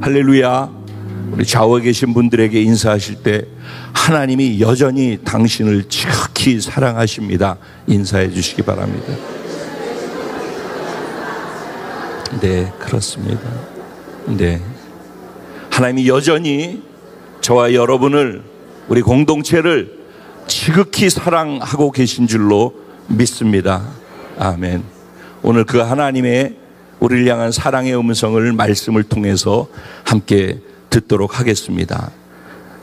할렐루야. 우리 좌우에 계신 분들에게 인사하실 때 하나님이 여전히 당신을 지극히 사랑하십니다. 인사해 주시기 바랍니다. 네, 그렇습니다. 네, 하나님이 여전히 저와 여러분을, 우리 공동체를 지극히 사랑하고 계신 줄로 믿습니다. 아멘. 오늘 그 하나님의 우리를 향한 사랑의 음성을 말씀을 통해서 함께 듣도록 하겠습니다.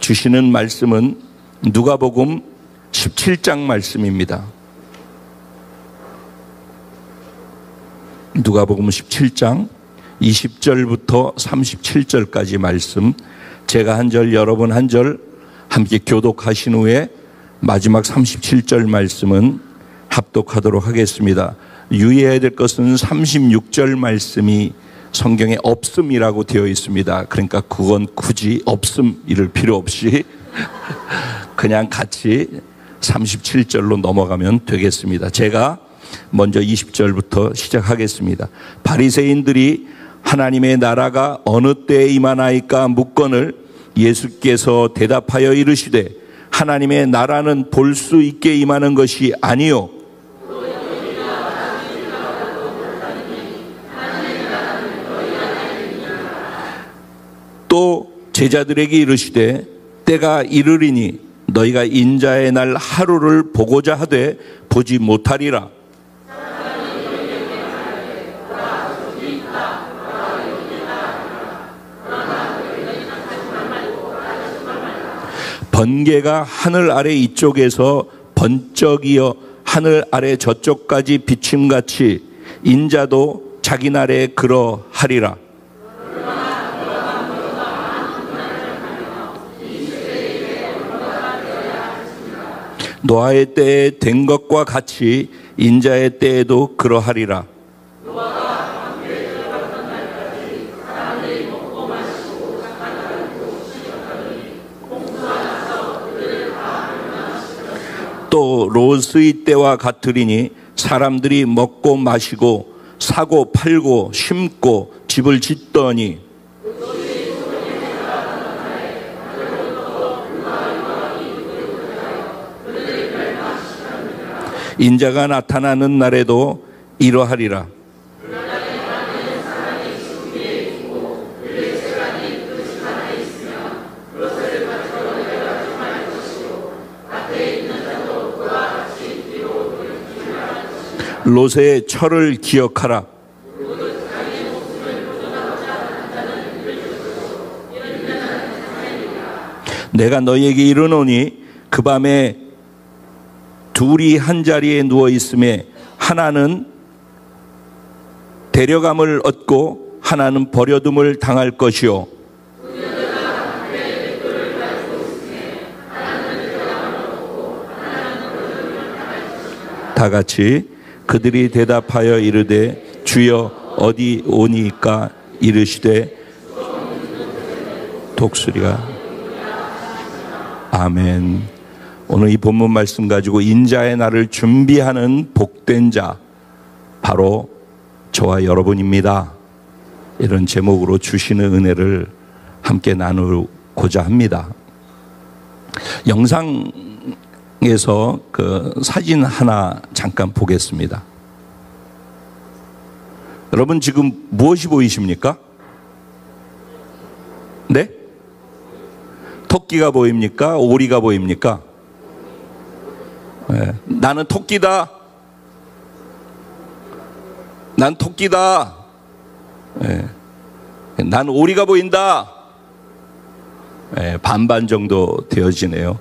주시는 말씀은 누가복음 17장 말씀입니다. 누가복음 17장 20절부터 37절까지 말씀, 제가 한 절 여러분 한 절 함께 교독하신 후에 마지막 37절 말씀은 합독하도록 하겠습니다. 유의해야 될 것은 36절 말씀이 성경에 없음이라고 되어 있습니다. 그러니까 그건 굳이 없음 이럴 필요 없이 그냥 같이 37절로 넘어가면 되겠습니다. 제가 먼저 20절부터 시작하겠습니다. 바리새인들이 하나님의 나라가 어느 때에 임하나이까 묻거늘 예수께서 대답하여 이르시되 하나님의 나라는 볼 수 있게 임하는 것이 아니요 또 제자들에게 이르시되 때가 이르리니 너희가 인자의 날 하루를 보고자 하되 보지 못하리라. 번개가 하늘 아래 이쪽에서 번쩍이어 하늘 아래 저쪽까지 비침같이 인자도 자기 날에 그러하리라. 노아의 때에 된 것과 같이 인자의 때에도 그러하리라. 또 롯의 때와 같으리니 사람들이 먹고 마시고 사고 팔고 심고 집을 짓더니 인자가 나타나는 날에도 이러하리라. 롯의 철을 기억하라. 내가 너희에게 이르노니 그 밤에 둘이 한 자리에 누워 있음에 하나는 데려감을 얻고 하나는 버려둠을 당할 것이요 다 같이 그들이 대답하여 이르되 주여 어디 오니까 이르시되 독수리가. 아멘. 오늘 이 본문 말씀 가지고 인자의 날을 준비하는 복된 자 바로 저와 여러분입니다. 이런 제목으로 주시는 은혜를 함께 나누고자 합니다. 영상에서 그 사진 하나 잠깐 보겠습니다. 여러분 지금 무엇이 보이십니까? 네? 토끼가 보입니까? 오리가 보입니까? 네. 나는 토끼다. 난 토끼다. 네. 난 오리가 보인다. 네. 반반 정도 되어지네요.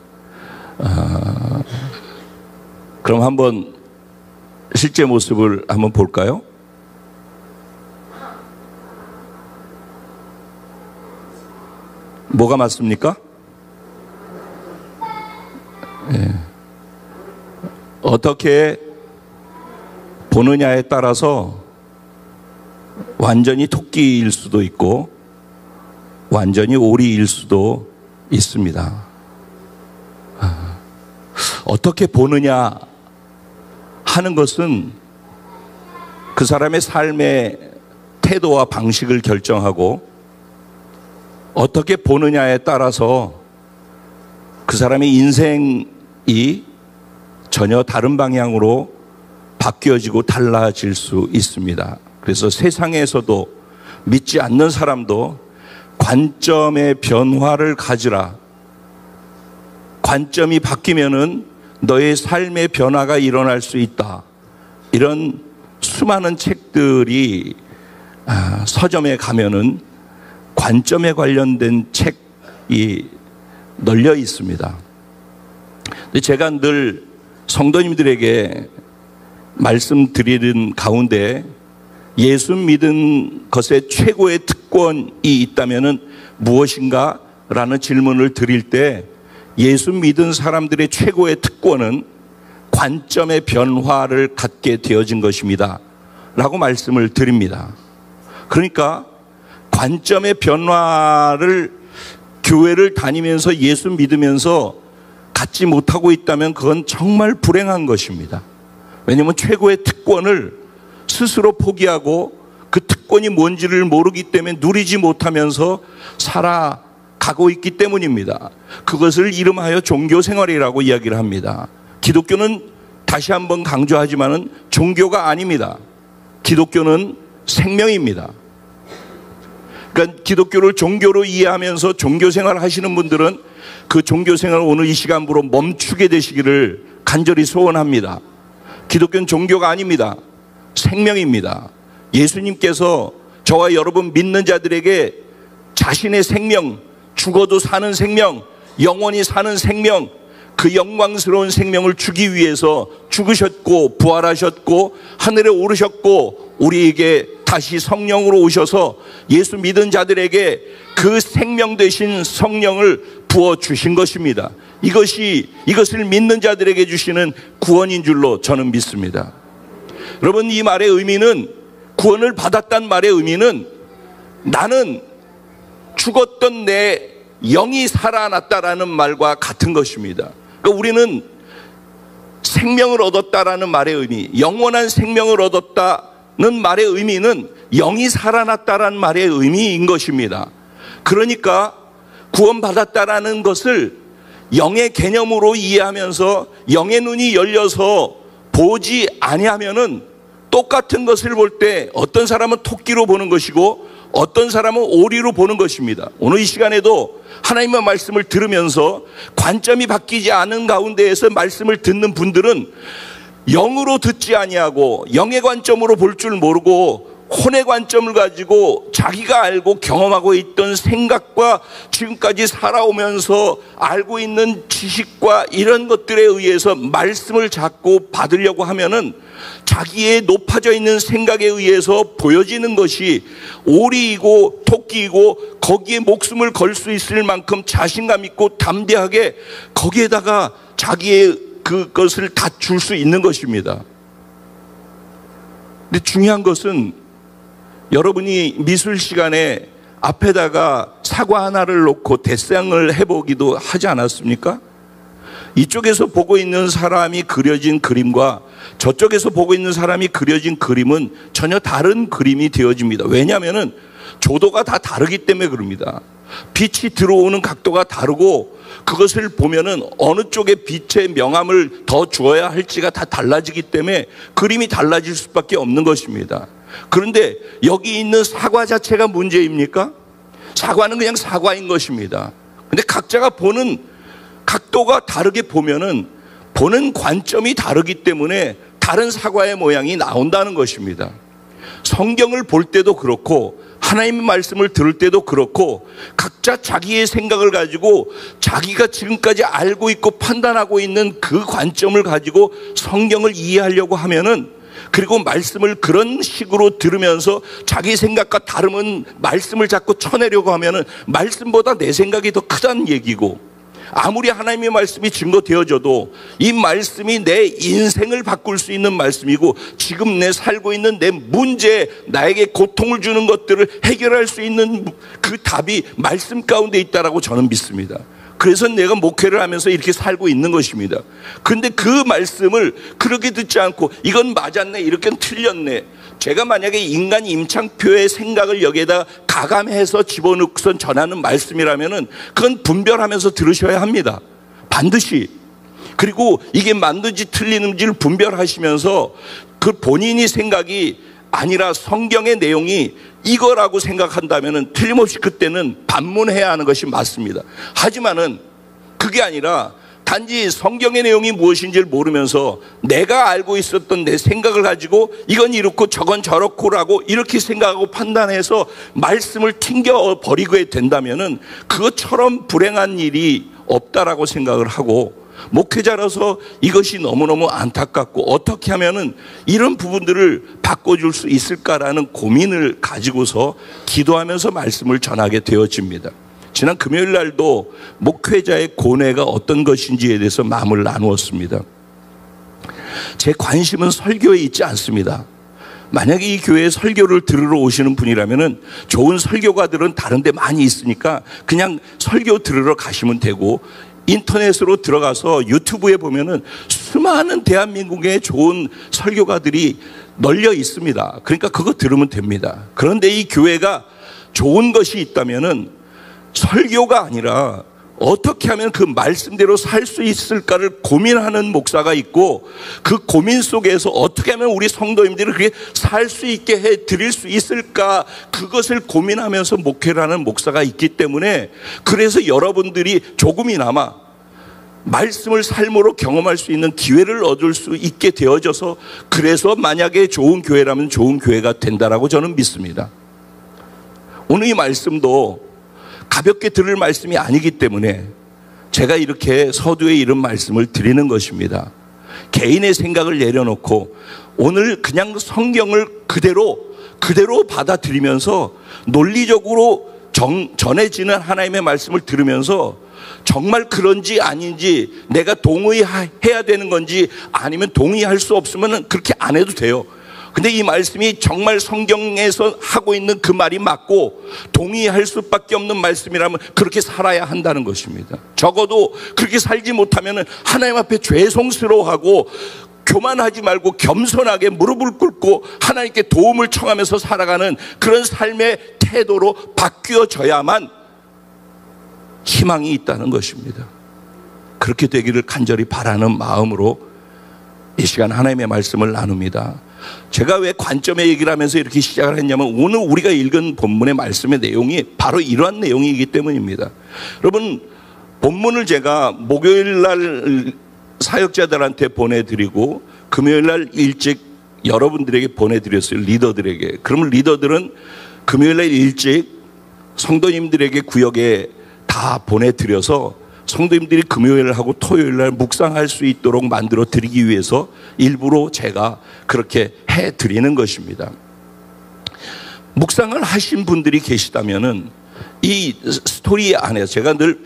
그럼 한번 실제 모습을 한번 볼까요? 뭐가 맞습니까? 네. 어떻게 보느냐에 따라서 완전히 토끼일 수도 있고 완전히 오리일 수도 있습니다. 어떻게 보느냐 하는 것은 그 사람의 삶의 태도와 방식을 결정하고 어떻게 보느냐에 따라서 그 사람의 인생이 전혀 다른 방향으로 바뀌어지고 달라질 수 있습니다. 그래서 세상에서도 믿지 않는 사람도 관점의 변화를 가지라. 관점이 바뀌면은 너의 삶의 변화가 일어날 수 있다. 이런 수많은 책들이 서점에 가면은 관점에 관련된 책이 널려 있습니다. 근데 제가 늘 성도님들에게 말씀드리는 가운데 예수 믿은 것의 최고의 특권이 있다면은 무엇인가? 라는 질문을 드릴 때 예수 믿은 사람들의 최고의 특권은 관점의 변화를 갖게 되어진 것입니다. 라고 말씀을 드립니다. 그러니까 관점의 변화를 교회를 다니면서 예수 믿으면서 갖지 못하고 있다면 그건 정말 불행한 것입니다. 왜냐하면 최고의 특권을 스스로 포기하고 그 특권이 뭔지를 모르기 때문에 누리지 못하면서 살아가고 있기 때문입니다. 그것을 이름하여 종교생활이라고 이야기를 합니다. 기독교는 다시 한번 강조하지만은 종교가 아닙니다. 기독교는 생명입니다. 그러니까 기독교를 종교로 이해하면서 종교생활을 하시는 분들은 그 종교생활을 오늘 이 시간부로 멈추게 되시기를 간절히 소원합니다. 기독교는 종교가 아닙니다. 생명입니다. 예수님께서 저와 여러분 믿는 자들에게 자신의 생명, 죽어도 사는 생명, 영원히 사는 생명, 그 영광스러운 생명을 주기 위해서 죽으셨고 부활하셨고 하늘에 오르셨고 우리에게 다시 성령으로 오셔서 예수 믿은 자들에게 그 생명 되신 성령을 부어주신 것입니다. 이것을 믿는 자들에게 주시는 구원인 줄로 저는 믿습니다. 여러분, 이 말의 의미는, 구원을 받았단 말의 의미는 나는 죽었던 내 영이 살아났다라는 말과 같은 것입니다. 그러니까 우리는 생명을 얻었다라는 말의 의미, 영원한 생명을 얻었다는 말의 의미는 영이 살아났다라는 말의 의미인 것입니다. 그러니까 구원받았다라는 것을 영의 개념으로 이해하면서 영의 눈이 열려서 보지 아니하면은 똑같은 것을 볼 때 어떤 사람은 토끼로 보는 것이고 어떤 사람은 오리로 보는 것입니다. 오늘 이 시간에도 하나님의 말씀을 들으면서 관점이 바뀌지 않은 가운데에서 말씀을 듣는 분들은 영으로 듣지 아니하고 영의 관점으로 볼 줄 모르고 혼의 관점을 가지고 자기가 알고 경험하고 있던 생각과 지금까지 살아오면서 알고 있는 지식과 이런 것들에 의해서 말씀을 자꾸 받으려고 하면은 자기의 높아져 있는 생각에 의해서 보여지는 것이 오리이고 토끼이고 거기에 목숨을 걸 수 있을 만큼 자신감 있고 담대하게 거기에다가 자기의 그것을 다 줄 수 있는 것입니다. 근데 중요한 것은 여러분이 미술 시간에 앞에다가 사과 하나를 놓고 데상을 해보기도 하지 않았습니까? 이쪽에서 보고 있는 사람이 그려진 그림과 저쪽에서 보고 있는 사람이 그려진 그림은 전혀 다른 그림이 되어집니다. 왜냐하면 조도가 다 다르기 때문에 그럽니다. 빛이 들어오는 각도가 다르고 그것을 보면은 어느 쪽에 빛의 명암을 더 주어야 할지가 다 달라지기 때문에 그림이 달라질 수밖에 없는 것입니다. 그런데 여기 있는 사과 자체가 문제입니까? 사과는 그냥 사과인 것입니다. 근데 각자가 보는 각도가 다르게 보면은 보는 관점이 다르기 때문에 다른 사과의 모양이 나온다는 것입니다. 성경을 볼 때도 그렇고 하나님의 말씀을 들을 때도 그렇고 각자 자기의 생각을 가지고 자기가 지금까지 알고 있고 판단하고 있는 그 관점을 가지고 성경을 이해하려고 하면은, 그리고 말씀을 그런 식으로 들으면서 자기 생각과 다르면 말씀을 자꾸 쳐내려고 하면은 말씀보다 내 생각이 더 크다는 얘기고, 아무리 하나님의 말씀이 증거되어져도 이 말씀이 내 인생을 바꿀 수 있는 말씀이고 지금 내 살고 있는 내 문제, 나에게 고통을 주는 것들을 해결할 수 있는 그 답이 말씀 가운데 있다라고 저는 믿습니다. 그래서 내가 목회를 하면서 이렇게 살고 있는 것입니다. 그런데 그 말씀을 그렇게 듣지 않고 이건 맞았네, 이렇게는 틀렸네. 제가 만약에 인간 임창표의 생각을 여기에다 가감해서 집어넣고선 전하는 말씀이라면은 그건 분별하면서 들으셔야 합니다. 반드시. 그리고 이게 맞는지 틀리는지를 분별하시면서 그 본인이 생각이 아니라 성경의 내용이 이거라고 생각한다면은 틀림없이 그때는 반문해야 하는 것이 맞습니다. 하지만은 그게 아니라 단지 성경의 내용이 무엇인지를 모르면서 내가 알고 있었던 내 생각을 가지고 이건 이렇고 저건 저렇고라고 이렇게 생각하고 판단해서 말씀을 튕겨 버리게 된다면은 그것처럼 불행한 일이 없다라고 생각을 하고, 목회자라서 이것이 너무너무 안타깝고 어떻게 하면은 이런 부분들을 바꿔줄 수 있을까라는 고민을 가지고서 기도하면서 말씀을 전하게 되어집니다. 지난 금요일 날도 목회자의 고뇌가 어떤 것인지에 대해서 마음을 나누었습니다. 제 관심은 설교에 있지 않습니다. 만약에 이 교회에 설교를 들으러 오시는 분이라면은 좋은 설교가들은 다른 데 많이 있으니까 그냥 설교 들으러 가시면 되고, 인터넷으로 들어가서 유튜브에 보면은 수많은 대한민국의 좋은 설교가들이 널려 있습니다. 그러니까 그거 들으면 됩니다. 그런데 이 교회가 좋은 것이 있다면은 설교가 아니라 어떻게 하면 그 말씀대로 살 수 있을까를 고민하는 목사가 있고, 그 고민 속에서 어떻게 하면 우리 성도님들이 그렇게 살 수 있게 해 드릴 수 있을까, 그것을 고민하면서 목회를 하는 목사가 있기 때문에, 그래서 여러분들이 조금이나마 말씀을 삶으로 경험할 수 있는 기회를 얻을 수 있게 되어져서, 그래서 만약에 좋은 교회라면 좋은 교회가 된다라고 저는 믿습니다. 오늘 이 말씀도 가볍게 들을 말씀이 아니기 때문에 제가 이렇게 서두에 이런 말씀을 드리는 것입니다. 개인의 생각을 내려놓고 오늘 그냥 성경을 그대로 받아들이면서 논리적으로 전해지는 하나님의 말씀을 들으면서 정말 그런지 아닌지, 내가 동의해야 되는 건지 아니면 동의할 수 없으면 그렇게 안 해도 돼요. 근데 이 말씀이 정말 성경에서 하고 있는 그 말이 맞고 동의할 수밖에 없는 말씀이라면 그렇게 살아야 한다는 것입니다. 적어도 그렇게 살지 못하면 하나님 앞에 죄송스러워하고 교만하지 말고 겸손하게 무릎을 꿇고 하나님께 도움을 청하면서 살아가는 그런 삶의 태도로 바뀌어져야만 희망이 있다는 것입니다. 그렇게 되기를 간절히 바라는 마음으로 이 시간 하나님의 말씀을 나눕니다. 제가 왜 관점의 얘기를 하면서 이렇게 시작을 했냐면, 오늘 우리가 읽은 본문의 말씀의 내용이 바로 이러한 내용이기 때문입니다. 여러분, 본문을 제가 목요일 날 사역자들한테 보내드리고 금요일 날 일찍 여러분들에게 보내드렸어요. 리더들에게. 그러면 리더들은 금요일 날 일찍 성도님들에게 구역에 다 보내드려서 성도님들이 금요일하고 토요일날 묵상할 수 있도록 만들어 드리기 위해서 일부러 제가 그렇게 해드리는 것입니다. 묵상을 하신 분들이 계시다면은 이 스토리 안에서, 제가 늘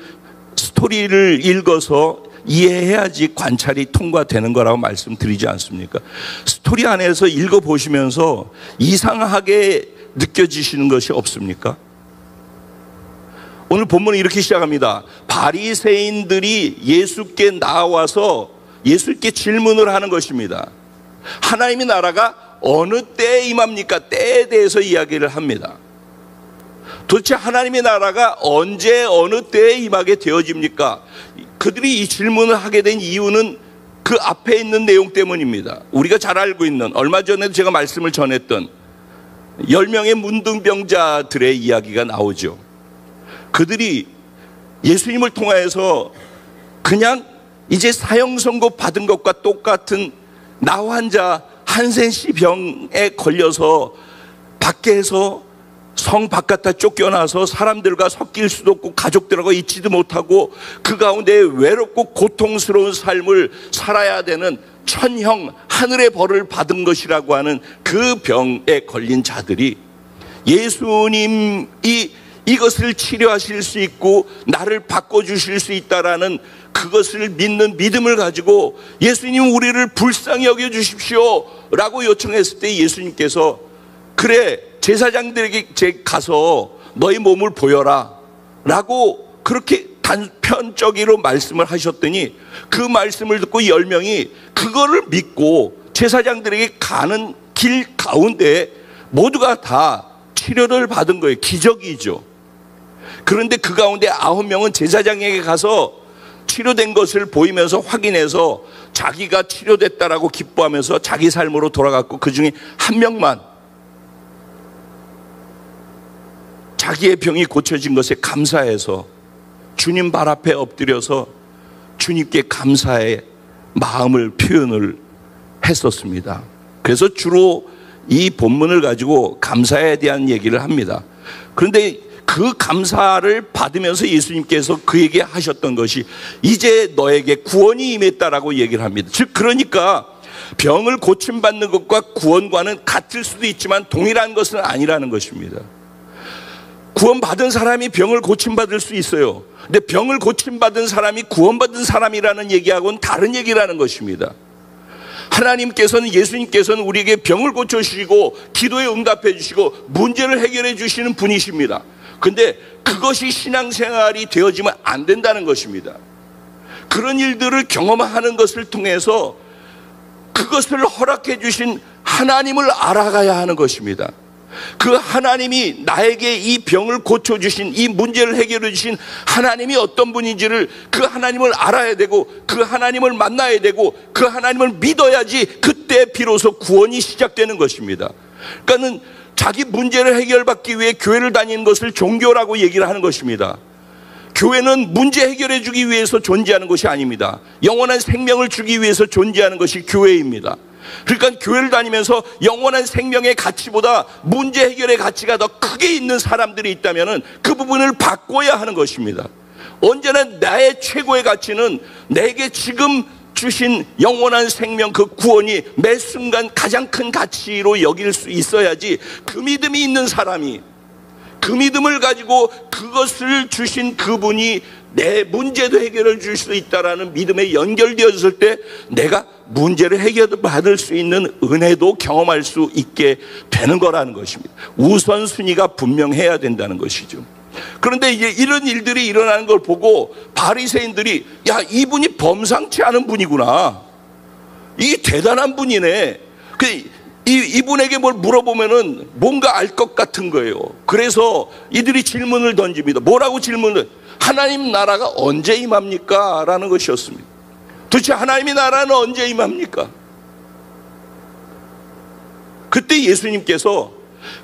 스토리를 읽어서 이해해야지 관찰이 통과되는 거라고 말씀드리지 않습니까? 스토리 안에서 읽어보시면서 이상하게 느껴지시는 것이 없습니까? 오늘 본문은 이렇게 시작합니다. 바리새인들이 예수께 나와서 예수께 질문을 하는 것입니다. 하나님의 나라가 어느 때에 임합니까? 때에 대해서 이야기를 합니다. 도대체 하나님의 나라가 언제 어느 때에 임하게 되어집니까? 그들이 이 질문을 하게 된 이유는 그 앞에 있는 내용 때문입니다. 우리가 잘 알고 있는, 얼마 전에도 제가 말씀을 전했던 10명의 문둥병자들의 이야기가 나오죠. 그들이 예수님을 통하여서 그냥 이제 사형 선고 받은 것과 똑같은 나 환자 한센씨 병에 걸려서 밖에서 성 바깥에 쫓겨나서 사람들과 섞일 수도 없고 가족들하고 있지도 못하고 그 가운데 외롭고 고통스러운 삶을 살아야 되는 천형 하늘의 벌을 받은 것이라고 하는 그 병에 걸린 자들이 예수님이 이것을 치료하실 수 있고 나를 바꿔주실 수 있다라는 그것을 믿는 믿음을 가지고 예수님 우리를 불쌍히 여겨주십시오 라고 요청했을 때 예수님께서 그래 제사장들에게 가서 너희 몸을 보여라 라고 그렇게 단편적으로 말씀을 하셨더니 그 말씀을 듣고 10명이 그거를 믿고 제사장들에게 가는 길 가운데 모두가 다 치료를 받은 거예요. 기적이죠. 그런데 그 가운데 9명은 제사장에게 가서 치료된 것을 보이면서 확인해서 자기가 치료됐다라고 기뻐하면서 자기 삶으로 돌아갔고, 그 중에 한 명만 자기의 병이 고쳐진 것에 감사해서 주님 발 앞에 엎드려서 주님께 감사의 마음을 표현을 했었습니다. 그래서 주로 이 본문을 가지고 감사에 대한 얘기를 합니다. 그런데 그 감사를 받으면서 예수님께서 그에게 하셨던 것이 이제 너에게 구원이 임했다라고 얘기를 합니다. 즉 그러니까 병을 고침받는 것과 구원과는 같을 수도 있지만 동일한 것은 아니라는 것입니다. 구원받은 사람이 병을 고침받을 수 있어요. 근데 병을 고침받은 사람이 구원받은 사람이라는 얘기하고는 다른 얘기라는 것입니다. 하나님께서는, 예수님께서는 우리에게 병을 고쳐주시고 기도에 응답해 주시고 문제를 해결해 주시는 분이십니다. 근데 그것이 신앙생활이 되어지면 안 된다는 것입니다. 그런 일들을 경험하는 것을 통해서 그것을 허락해 주신 하나님을 알아가야 하는 것입니다. 그 하나님이 나에게 이 병을 고쳐주신, 이 문제를 해결해 주신 하나님이 어떤 분인지를, 그 하나님을 알아야 되고 그 하나님을 만나야 되고 그 하나님을 믿어야지 그때 비로소 구원이 시작되는 것입니다. 그러니까는 자기 문제를 해결받기 위해 교회를 다니는 것을 종교라고 얘기를 하는 것입니다. 교회는 문제 해결해 주기 위해서 존재하는 것이 아닙니다. 영원한 생명을 주기 위해서 존재하는 것이 교회입니다. 그러니까 교회를 다니면서 영원한 생명의 가치보다 문제 해결의 가치가 더 크게 있는 사람들이 있다면 그 부분을 바꿔야 하는 것입니다. 언제나 나의 최고의 가치는 내게 지금 주신 영원한 생명, 그 구원이 매 순간 가장 큰 가치로 여길 수 있어야지, 그 믿음이 있는 사람이 그 믿음을 가지고 그것을 주신 그분이 내 문제도 해결해 줄 수 있다라는 믿음에 연결되었을 때 내가 문제를 해결받을 수 있는 은혜도 경험할 수 있게 되는 거라는 것입니다. 우선순위가 분명해야 된다는 것이죠. 그런데 이제 이런 일들이 일어나는 걸 보고 바리새인들이, 야, 이분이 범상치 않은 분이구나, 이 대단한 분이네, 이분에게 뭘 물어보면은 뭔가 알 것 같은 거예요. 그래서 이들이 질문을 던집니다. 뭐라고 질문을? 하나님 나라가 언제 임합니까? 라는 것이었습니다. 도대체 하나님의 나라는 언제 임합니까? 그때 예수님께서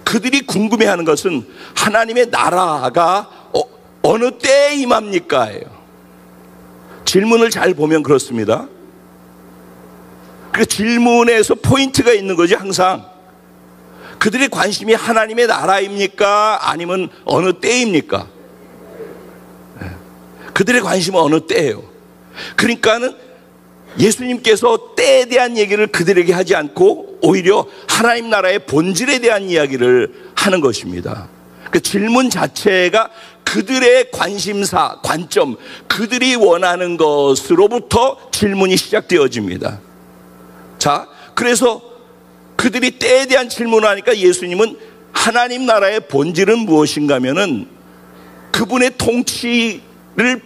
그들이 궁금해하는 것은 하나님의 나라가 어느 때에 임합니까? 예요. 질문을 잘 보면 그렇습니다. 그 질문에서 포인트가 있는 거지. 항상 그들의 관심이 하나님의 나라입니까? 아니면 어느 때입니까? 그들의 관심은 어느 때예요. 그러니까는 예수님께서 때에 대한 얘기를 그들에게 하지 않고 오히려 하나님 나라의 본질에 대한 이야기를 하는 것입니다. 그 질문 자체가 그들의 관심사, 관점, 그들이 원하는 것으로부터 질문이 시작되어집니다. 자, 그래서 그들이 때에 대한 질문을 하니까 예수님은 하나님 나라의 본질은 무엇인가 하면은 그분의 통치를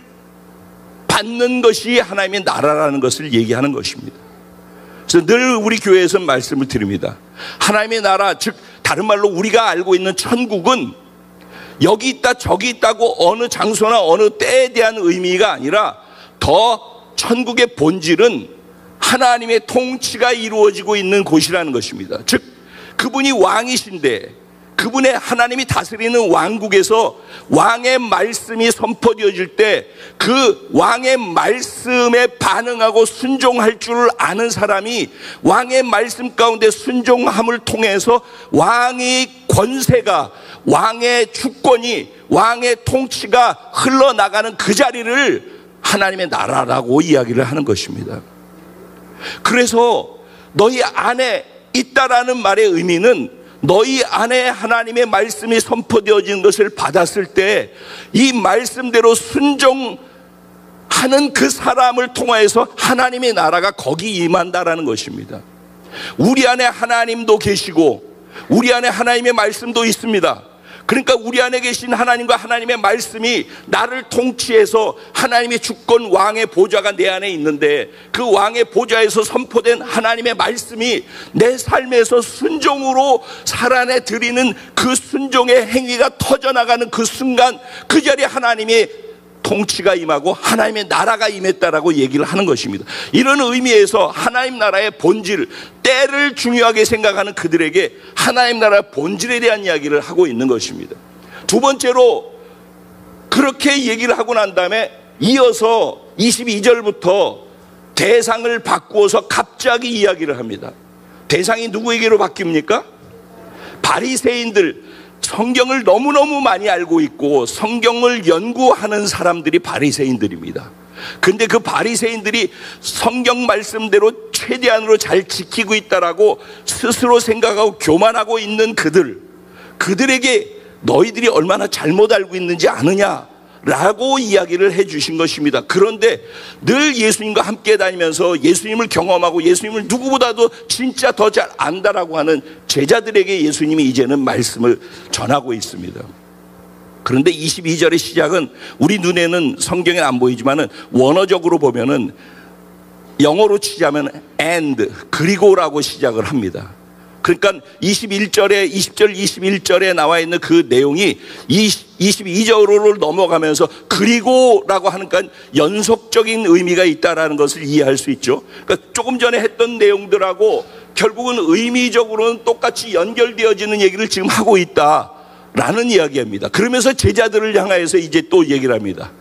받는 것이 하나님의 나라라는 것을 얘기하는 것입니다. 그래서 늘 우리 교회에서 말씀을 드립니다. 하나님의 나라, 즉 다른 말로 우리가 알고 있는 천국은 여기 있다 저기 있다고 어느 장소나 어느 때에 대한 의미가 아니라 더 천국의 본질은 하나님의 통치가 이루어지고 있는 곳이라는 것입니다. 즉 그분이 왕이신데 그분의 하나님이 다스리는 왕국에서 왕의 말씀이 선포되어질 때 그 왕의 말씀에 반응하고 순종할 줄 아는 사람이 왕의 말씀 가운데 순종함을 통해서 왕의 권세가, 왕의 주권이, 왕의 통치가 흘러나가는 그 자리를 하나님의 나라라고 이야기를 하는 것입니다. 그래서 너희 안에 있다라는 말의 의미는 너희 안에 하나님의 말씀이 선포되어진 것을 받았을 때 이 말씀대로 순종하는 그 사람을 통하여서 하나님의 나라가 거기 임한다라는 것입니다. 우리 안에 하나님도 계시고 우리 안에 하나님의 말씀도 있습니다. 그러니까 우리 안에 계신 하나님과 하나님의 말씀이 나를 통치해서 하나님의 주권 왕의 보좌가 내 안에 있는데, 그 왕의 보좌에서 선포된 하나님의 말씀이 내 삶에서 순종으로 살아내 드리는 그 순종의 행위가 터져나가는 그 순간, 그 자리에 하나님의 통치가 임하고 하나님의 나라가 임했다라고 얘기를 하는 것입니다. 이런 의미에서 하나님 나라의 본질, 때를 중요하게 생각하는 그들에게 하나님 나라의 본질에 대한 이야기를 하고 있는 것입니다. 두 번째로 그렇게 얘기를 하고 난 다음에 이어서 22절부터 대상을 바꾸어서 갑자기 이야기를 합니다. 대상이 누구에게로 바뀝니까? 바리새인들, 성경을 너무너무 많이 알고 있고 성경을 연구하는 사람들이 바리새인들입니다. 근데 그 바리새인들이 성경 말씀대로 최대한으로 잘 지키고 있다라고 스스로 생각하고 교만하고 있는 그들에게 너희들이 얼마나 잘못 알고 있는지 아느냐 라고 이야기를 해 주신 것입니다. 그런데 늘 예수님과 함께 다니면서 예수님을 경험하고 예수님을 누구보다도 진짜 더 잘 안다라고 하는 제자들에게 예수님이 이제는 말씀을 전하고 있습니다. 그런데 22절의 시작은 우리 눈에는 성경에 안 보이지만은 원어적으로 보면은 영어로 치자면 and, 그리고라고 시작을 합니다. 그러니까 20절 21절에 나와 있는 그 내용이 22절로 넘어가면서 그리고라고 하니까 연속적인 의미가 있다라는 것을 이해할 수 있죠. 그러니까 조금 전에 했던 내용들하고 결국은 의미적으로는 똑같이 연결되어지는 얘기를 지금 하고 있다라는 이야기입니다. 그러면서 제자들을 향하여서 이제 또 얘기를 합니다.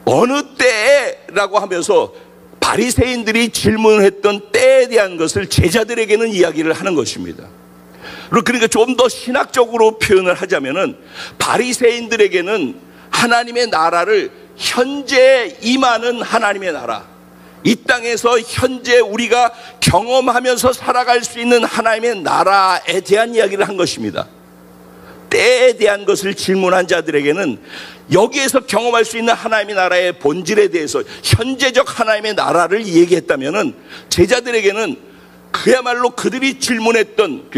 어느 때라고 하면서 바리새인들이 질문했던 때에 대한 것을 제자들에게는 이야기를 하는 것입니다. 그러니까 좀 더 신학적으로 표현을 하자면은 바리새인들에게는 하나님의 나라를 현재 임하는 하나님의 나라, 이 땅에서 현재 우리가 경험하면서 살아갈 수 있는 하나님의 나라에 대한 이야기를 한 것입니다. 때에 대한 것을 질문한 자들에게는 여기에서 경험할 수 있는 하나님의 나라의 본질에 대해서 현재적 하나님의 나라를 얘기했다면은 제자들에게는 그야말로 그들이 질문했던,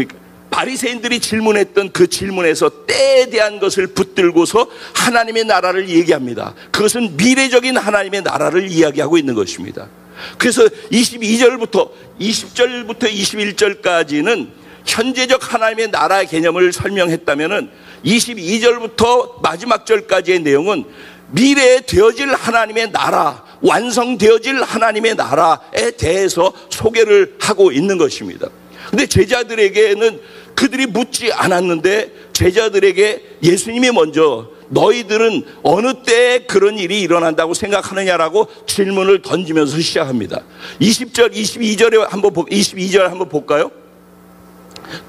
바리새인들이 질문했던 그 질문에서 때에 대한 것을 붙들고서 하나님의 나라를 얘기합니다. 그것은 미래적인 하나님의 나라를 이야기하고 있는 것입니다. 그래서 20절부터 21절까지는 현재적 하나님의 나라의 개념을 설명했다면은 22절부터 마지막 절까지의 내용은 미래에 되어질 하나님의 나라, 완성되어질 하나님의 나라에 대해서 소개를 하고 있는 것입니다. 근데 제자들에게는 그들이 묻지 않았는데 제자들에게 예수님이 먼저 너희들은 어느 때에 그런 일이 일어난다고 생각하느냐라고 질문을 던지면서 시작합니다. 22절 한번 볼까요?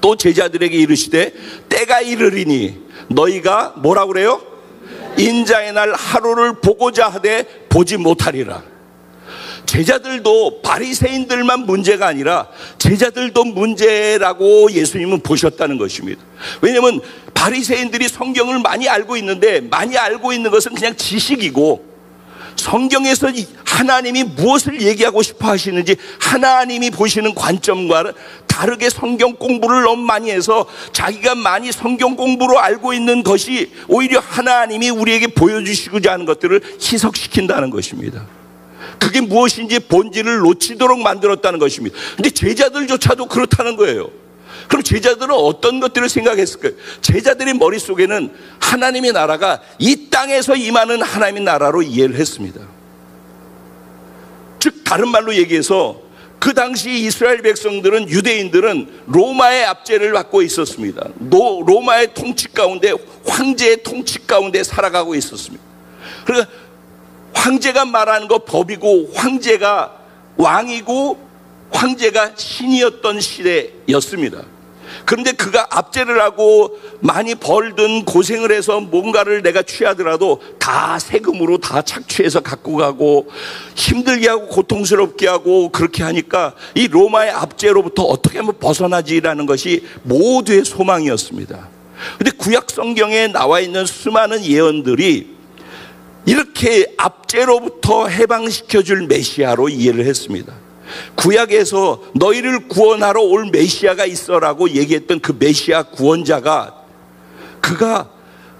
또 제자들에게 이르시되 때가 이르리니 너희가 뭐라고 그래요? 인자의 날 하루를 보고자 하되 보지 못하리라. 제자들도 바리새인들만 문제가 아니라 제자들도 문제라고 예수님은 보셨다는 것입니다. 왜냐하면 바리새인들이 성경을 많이 알고 있는데 많이 알고 있는 것은 그냥 지식이고 성경에서 하나님이 무엇을 얘기하고 싶어 하시는지 하나님이 보시는 관점과는 다르게 성경 공부를 너무 많이 해서 자기가 많이 성경 공부로 알고 있는 것이 오히려 하나님이 우리에게 보여주시고자 하는 것들을 희석시킨다는 것입니다. 그게 무엇인지 본질을 놓치도록 만들었다는 것입니다. 근데 제자들조차도 그렇다는 거예요. 그럼 제자들은 어떤 것들을 생각했을까요? 제자들의 머릿속에는 하나님의 나라가 이 땅에서 임하는 하나님의 나라로 이해를 했습니다. 즉 다른 말로 얘기해서 그 당시 이스라엘 백성들은, 유대인들은 로마의 압제를 받고 있었습니다. 로마의 통치 가운데, 황제의 통치 가운데 살아가고 있었습니다. 그러니까 황제가 말하는 거 법이고 황제가 왕이고 황제가 신이었던 시대였습니다. 그런데 그가 압제를 하고 많이 벌든 고생을 해서 뭔가를 내가 취하더라도 다 세금으로 다 착취해서 갖고 가고 힘들게 하고 고통스럽게 하고 그렇게 하니까 이 로마의 압제로부터 어떻게 하면 벗어나지라는 것이 모두의 소망이었습니다. 그런데 구약 성경에 나와 있는 수많은 예언들이 이렇게 압제로부터 해방시켜줄 메시아로 이해를 했습니다. 구약에서 너희를 구원하러 올 메시아가 있어라고 얘기했던 그 메시아 구원자가 그가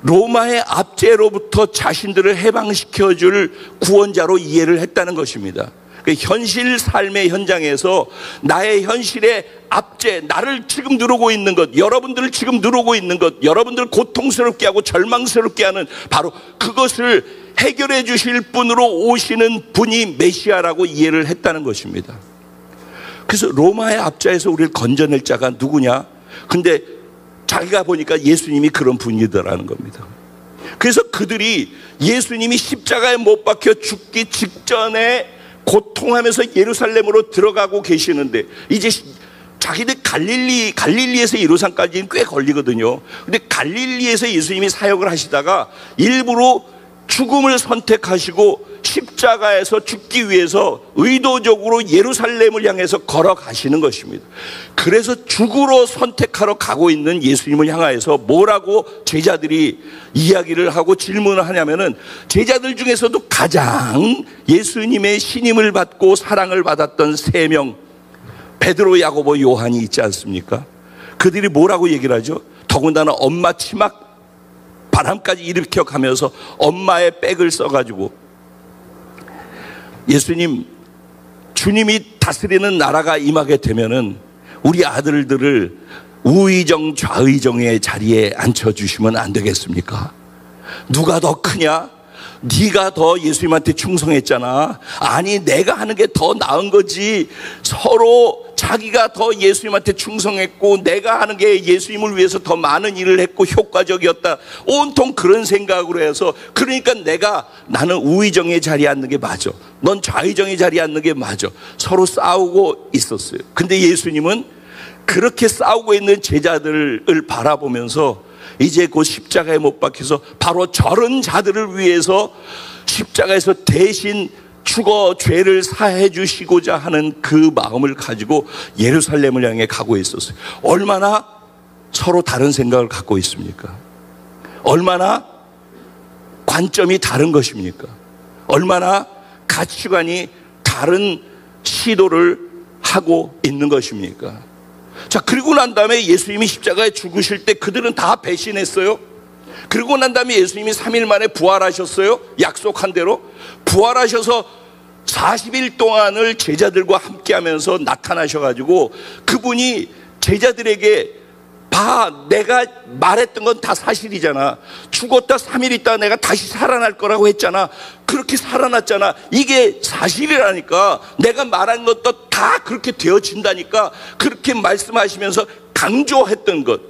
로마의 압제로부터 자신들을 해방시켜줄 구원자로 이해를 했다는 것입니다. 현실 삶의 현장에서 나의 현실의 압제, 나를 지금 누르고 있는 것, 여러분들을 지금 누르고 있는 것, 여러분들을 고통스럽게 하고 절망스럽게 하는 바로 그것을 해결해 주실 분으로 오시는 분이 메시아라고 이해를 했다는 것입니다. 그래서 로마의 압제에서 우리를 건져낼 자가 누구냐? 근데 자기가 보니까 예수님이 그런 분이더라는 겁니다. 그래서 그들이 예수님이 십자가에 못 박혀 죽기 직전에 고통하면서 예루살렘으로 들어가고 계시는데, 이제 자기들 갈릴리에서 예루살렘까지는 꽤 걸리거든요. 근데 갈릴리에서 예수님이 사역을 하시다가 일부러 죽음을 선택하시고 십자가에서 죽기 위해서 의도적으로 예루살렘을 향해서 걸어가시는 것입니다. 그래서 죽으러 선택하러 가고 있는 예수님을 향하여서 뭐라고 제자들이 이야기를 하고 질문을 하냐면은, 제자들 중에서도 가장 예수님의 신임을 받고 사랑을 받았던 3명, 베드로, 야고보, 요한이 있지 않습니까? 그들이 뭐라고 얘기를 하죠? 더군다나 엄마 치마 바람까지 일으켜 가면서 엄마의 백을 써가지고, 예수님, 주님이 다스리는 나라가 임하게 되면은 우리 아들들을 우의정 좌의정의 자리에 앉혀주시면 안 되겠습니까? 누가 더 크냐? 네가 더 예수님한테 충성했잖아. 아니, 내가 하는 게 더 나은 거지. 서로 자기가 더 예수님한테 충성했고 내가 하는 게 예수님을 위해서 더 많은 일을 했고 효과적이었다, 온통 그런 생각으로 해서, 그러니까 나는 우의정의 자리에 앉는 게 맞아, 넌 좌의정의 자리에 앉는 게 맞아, 서로 싸우고 있었어요. 근데 예수님은 그렇게 싸우고 있는 제자들을 바라보면서 이제 곧 십자가에 못 박혀서 바로 저런 자들을 위해서 십자가에서 대신 죽어 죄를 사해 주시고자 하는 그 마음을 가지고 예루살렘을 향해 가고 있었어요. 얼마나 서로 다른 생각을 갖고 있습니까? 얼마나 관점이 다른 것입니까? 얼마나 가치관이 다른 시도를 하고 있는 것입니까? 자, 그리고 난 다음에 예수님이 십자가에 죽으실 때 그들은 다 배신했어요. 그리고 난 다음에 예수님이 3일 만에 부활하셨어요. 약속한 대로 부활하셔서 40일 동안을 제자들과 함께 하면서 나타나셔가지고, 그분이 제자들에게 봐, 내가 말했던 건 다 사실이잖아. 죽었다 3일 있다가 내가 다시 살아날 거라고 했잖아. 그렇게 살아났잖아. 이게 사실이라니까. 내가 말한 것도 다 그렇게 되어진다니까. 그렇게 말씀하시면서 강조했던 것,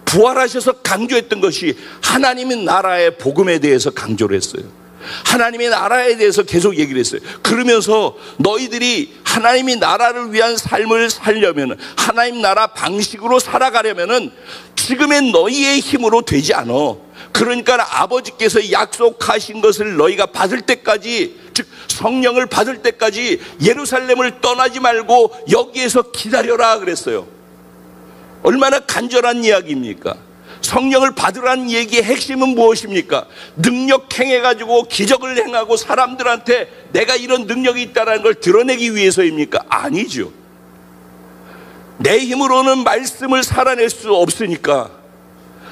부활하셔서 강조했던 것이 하나님의 나라의 복음에 대해서 강조를 했어요. 하나님의 나라에 대해서 계속 얘기를 했어요. 그러면서 너희들이 하나님의 나라를 위한 삶을 살려면, 하나님 나라 방식으로 살아가려면은 지금의 너희의 힘으로 되지 않아. 그러니까 아버지께서 약속하신 것을 너희가 받을 때까지, 즉 성령을 받을 때까지 예루살렘을 떠나지 말고 여기에서 기다려라 그랬어요. 얼마나 간절한 이야기입니까? 성령을 받으라는 얘기의 핵심은 무엇입니까? 능력 행해가지고 기적을 행하고 사람들한테 내가 이런 능력이 있다는 걸 드러내기 위해서입니까? 아니죠. 내 힘으로는 말씀을 살아낼 수 없으니까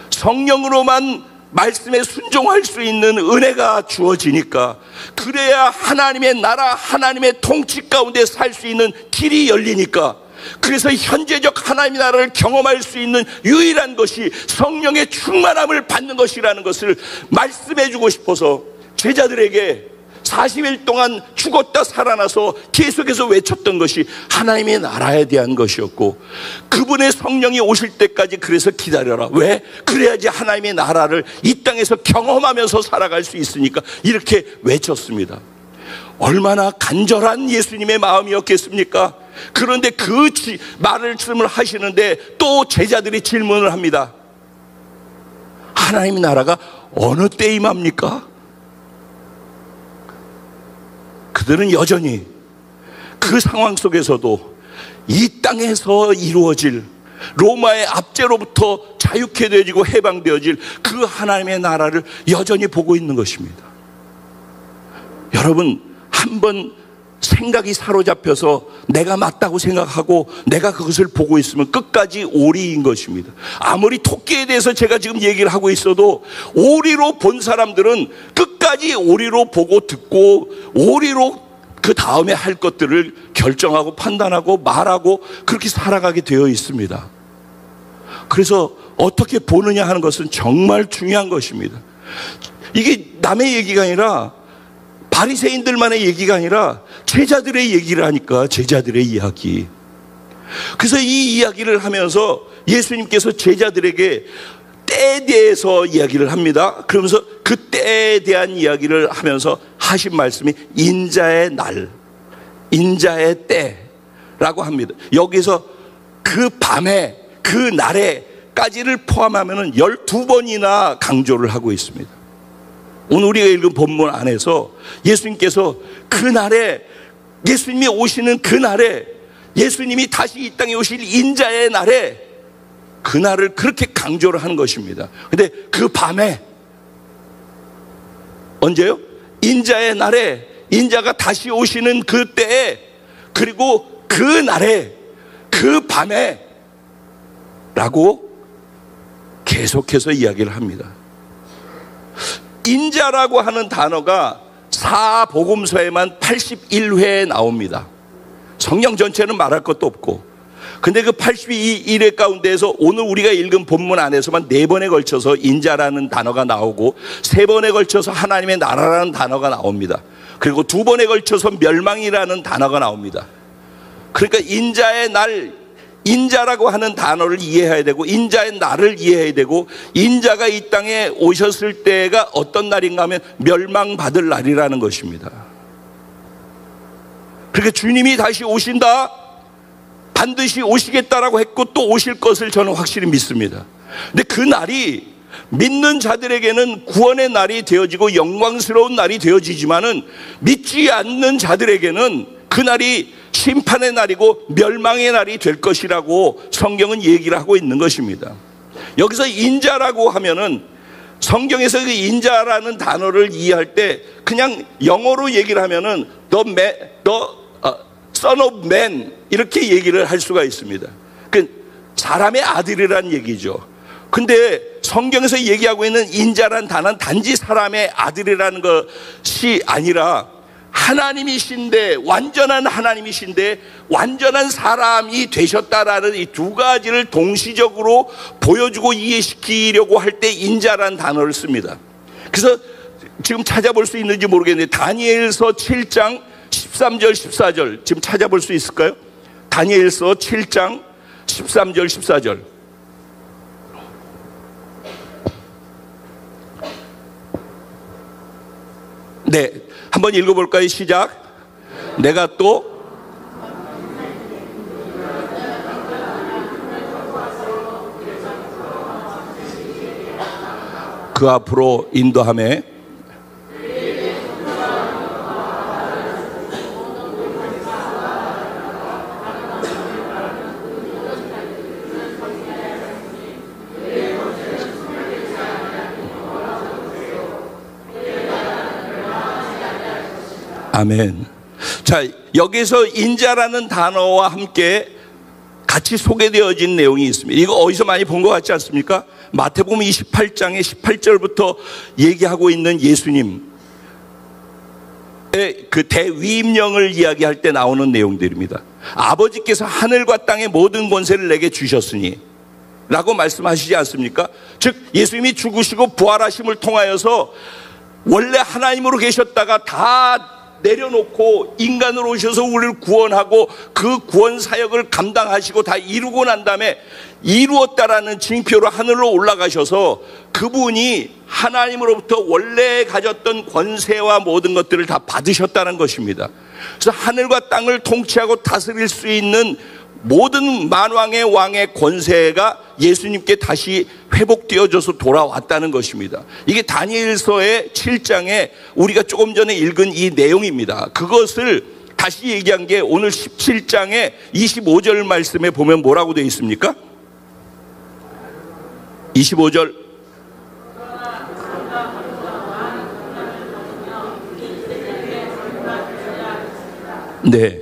성령으로만 말씀에 순종할 수 있는 은혜가 주어지니까, 그래야 하나님의 나라, 하나님의 통치 가운데 살 수 있는 길이 열리니까, 그래서 현재적 하나님의 나라를 경험할 수 있는 유일한 것이 성령의 충만함을 받는 것이라는 것을 말씀해 주고 싶어서 제자들에게 40일 동안 죽었다 살아나서 계속해서 외쳤던 것이 하나님의 나라에 대한 것이었고, 그분의 성령이 오실 때까지 그래서 기다려라. 왜? 그래야지 하나님의 나라를 이 땅에서 경험하면서 살아갈 수 있으니까 이렇게 외쳤습니다. 얼마나 간절한 예수님의 마음이었겠습니까? 그런데 그 말씀을 하시는데 또 제자들이 질문을 합니다. 하나님의 나라가 어느 때 임합니까? 그들은 여전히 그 상황 속에서도 이 땅에서 이루어질, 로마의 압제로부터 자유케 되어지고 해방되어질 그 하나님의 나라를 여전히 보고 있는 것입니다. 여러분, 한번 생각이 사로잡혀서 내가 맞다고 생각하고 내가 그것을 보고 있으면 끝까지 오리인 것입니다. 아무리 토끼에 대해서 제가 지금 얘기를 하고 있어도 오리로 본 사람들은 끝까지 오리로 보고 듣고 오리로 그 다음에 할 것들을 결정하고 판단하고 말하고 그렇게 살아가게 되어 있습니다. 그래서 어떻게 보느냐 하는 것은 정말 중요한 것입니다. 이게 남의 얘기가 아니라 바리새인들만의 얘기가 아니라 제자들의 얘기를 하니까 제자들의 이야기. 그래서 이 이야기를 하면서 예수님께서 제자들에게 때에 대해서 이야기를 합니다. 그러면서 그 때에 대한 이야기를 하면서 하신 말씀이 인자의 날, 인자의 때라고 합니다. 여기서 그 밤에, 그 날에까지를 포함하면 12번이나 강조를 하고 있습니다. 오늘 우리가 읽은 본문 안에서 예수님께서 그날에, 예수님이 오시는 그날에, 예수님이 다시 이 땅에 오실 인자의 날에 그날을 그렇게 강조를 하는 것입니다. 근데 그 밤에, 언제요? 인자의 날에, 인자가 다시 오시는 그 때에, 그리고 그 날에, 그 밤에 라고 계속해서 이야기를 합니다. 인자라고 하는 단어가 사복음서에만 81회 나옵니다. 성경 전체는 말할 것도 없고, 근데 그 82회 가운데에서 오늘 우리가 읽은 본문 안에서만 4번에 걸쳐서 인자라는 단어가 나오고 3번에 걸쳐서 하나님의 나라라는 단어가 나옵니다. 그리고 2번에 걸쳐서 멸망이라는 단어가 나옵니다. 그러니까 인자의 날, 인자라고 하는 단어를 이해해야 되고 인자의 날을 이해해야 되고 인자가 이 땅에 오셨을 때가 어떤 날인가 하면 멸망받을 날이라는 것입니다. 그러니까 주님이 다시 오신다, 반드시 오시겠다라고 했고 또 오실 것을 저는 확실히 믿습니다. 근데 그 날이 믿는 자들에게는 구원의 날이 되어지고 영광스러운 날이 되어지지만은 믿지 않는 자들에게는 그 날이 심판의 날이고 멸망의 날이 될 것이라고 성경은 얘기를 하고 있는 것입니다. 여기서 인자라고 하면은 성경에서 그 인자라는 단어를 이해할 때 그냥 영어로 얘기를 하면은 Son of Man 이렇게 얘기를 할 수가 있습니다. 그 사람의 아들이란 얘기죠. 근데 성경에서 얘기하고 있는 인자란 단어는 단지 사람의 아들이라는 것이 아니라 하나님이신데, 완전한 하나님이신데 완전한 사람이 되셨다라는 이 두 가지를 동시적으로 보여주고 이해시키려고 할 때 인자란 단어를 씁니다. 그래서 지금 찾아볼 수 있는지 모르겠는데 다니엘서 7장 13절 14절 지금 찾아볼 수 있을까요? 다니엘서 7장 13절 14절. 네, 한번 읽어볼까요? 시작. 내가 또 그 앞으로 인도하며 아멘. 자, 여기서 인자라는 단어와 함께 같이 소개되어진 내용이 있습니다. 이거 어디서 많이 본 것 같지 않습니까? 마태복음 28장에 18절부터 얘기하고 있는 예수님의 그 대위임령을 이야기할 때 나오는 내용들입니다. 아버지께서 하늘과 땅의 모든 권세를 내게 주셨으니 라고 말씀하시지 않습니까? 즉 예수님이 죽으시고 부활하심을 통하여서 원래 하나님으로 계셨다가 다 내려놓고 인간으로 오셔서 우리를 구원하고 그 구원 사역을 감당하시고 다 이루고 난 다음에 이루었다라는 징표로 하늘로 올라가셔서 그분이 하나님으로부터 원래 가졌던 권세와 모든 것들을 다 받으셨다는 것입니다. 그래서 하늘과 땅을 통치하고 다스릴 수 있는 모든 만왕의 왕의 권세가 예수님께 다시 회복되어져서 돌아왔다는 것입니다. 이게 다니엘서의 7장에 우리가 조금 전에 읽은 이 내용입니다. 그것을 다시 얘기한 게 오늘 17장의 25절 말씀에 보면 뭐라고 되어 있습니까? 25절. 네.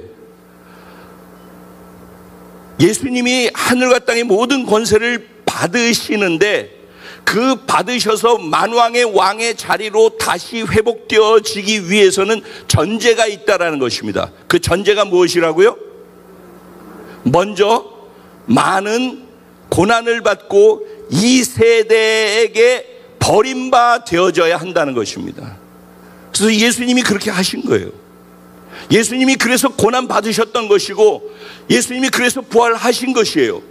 예수님이 하늘과 땅의 모든 권세를 받으시는데 그 받으셔서 만왕의 왕의 자리로 다시 회복되어지기 위해서는 전제가 있다라는 것입니다. 그 전제가 무엇이라고요? 먼저 많은 고난을 받고 이 세대에게 버림바 되어져야 한다는 것입니다. 그래서 예수님이 그렇게 하신 거예요. 예수님이 그래서 고난 받으셨던 것이고 예수님이 그래서 부활하신 것이에요.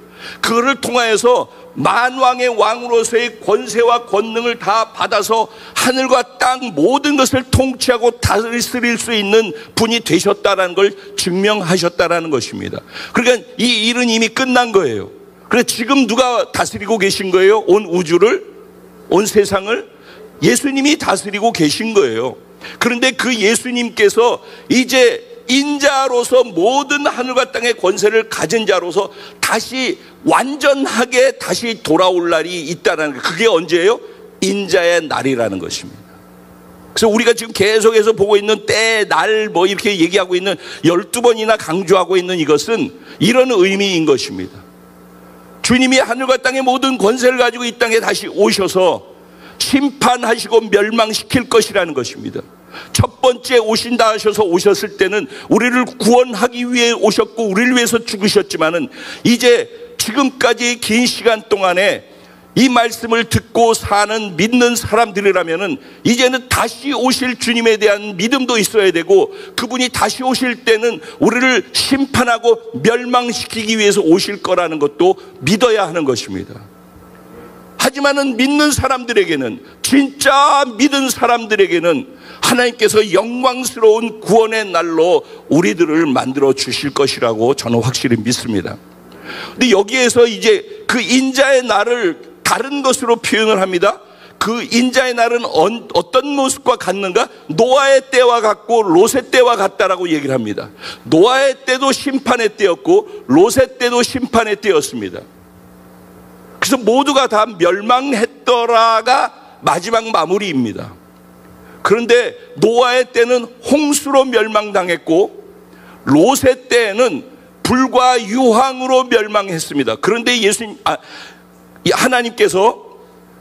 그거를 통하여서 만왕의 왕으로서의 권세와 권능을 다 받아서 하늘과 땅 모든 것을 통치하고 다스릴 수 있는 분이 되셨다라는 걸 증명하셨다라는 것입니다. 그러니까 이 일은 이미 끝난 거예요. 그래서 지금 누가 다스리고 계신 거예요? 온 우주를, 온 세상을 예수님이 다스리고 계신 거예요. 그런데 그 예수님께서 이제 인자로서 모든 하늘과 땅의 권세를 가진 자로서 다시 완전하게 다시 돌아올 날이 있다는 거. 그게 언제예요? 인자의 날이라는 것입니다. 그래서 우리가 지금 계속해서 보고 있는 때, 날 뭐 이렇게 얘기하고 있는 12번이나 강조하고 있는 이것은 이런 의미인 것입니다. 주님이 하늘과 땅의 모든 권세를 가지고 이 땅에 다시 오셔서 심판하시고 멸망시킬 것이라는 것입니다. 첫 번째 오신다 하셔서 오셨을 때는 우리를 구원하기 위해 오셨고 우리를 위해서 죽으셨지만은 이제 지금까지 긴 시간 동안에 이 말씀을 듣고 사는 믿는 사람들이라면은 이제는 다시 오실 주님에 대한 믿음도 있어야 되고 그분이 다시 오실 때는 우리를 심판하고 멸망시키기 위해서 오실 거라는 것도 믿어야 하는 것입니다. 하지만은 믿는 사람들에게는, 진짜 믿은 사람들에게는 하나님께서 영광스러운 구원의 날로 우리들을 만들어 주실 것이라고 저는 확실히 믿습니다. 근데 여기에서 이제 그 인자의 날을 다른 것으로 표현을 합니다. 그 인자의 날은 어떤 모습과 같는가? 노아의 때와 같고 롯의 때와 같다라고 얘기를 합니다. 노아의 때도 심판의 때였고 롯의 때도 심판의 때였습니다. 그래서 모두가 다 멸망했더라가 마지막 마무리입니다. 그런데 노아의 때는 홍수로 멸망당했고 롯의 때에는 불과 유황으로 멸망했습니다. 그런데 하나님께서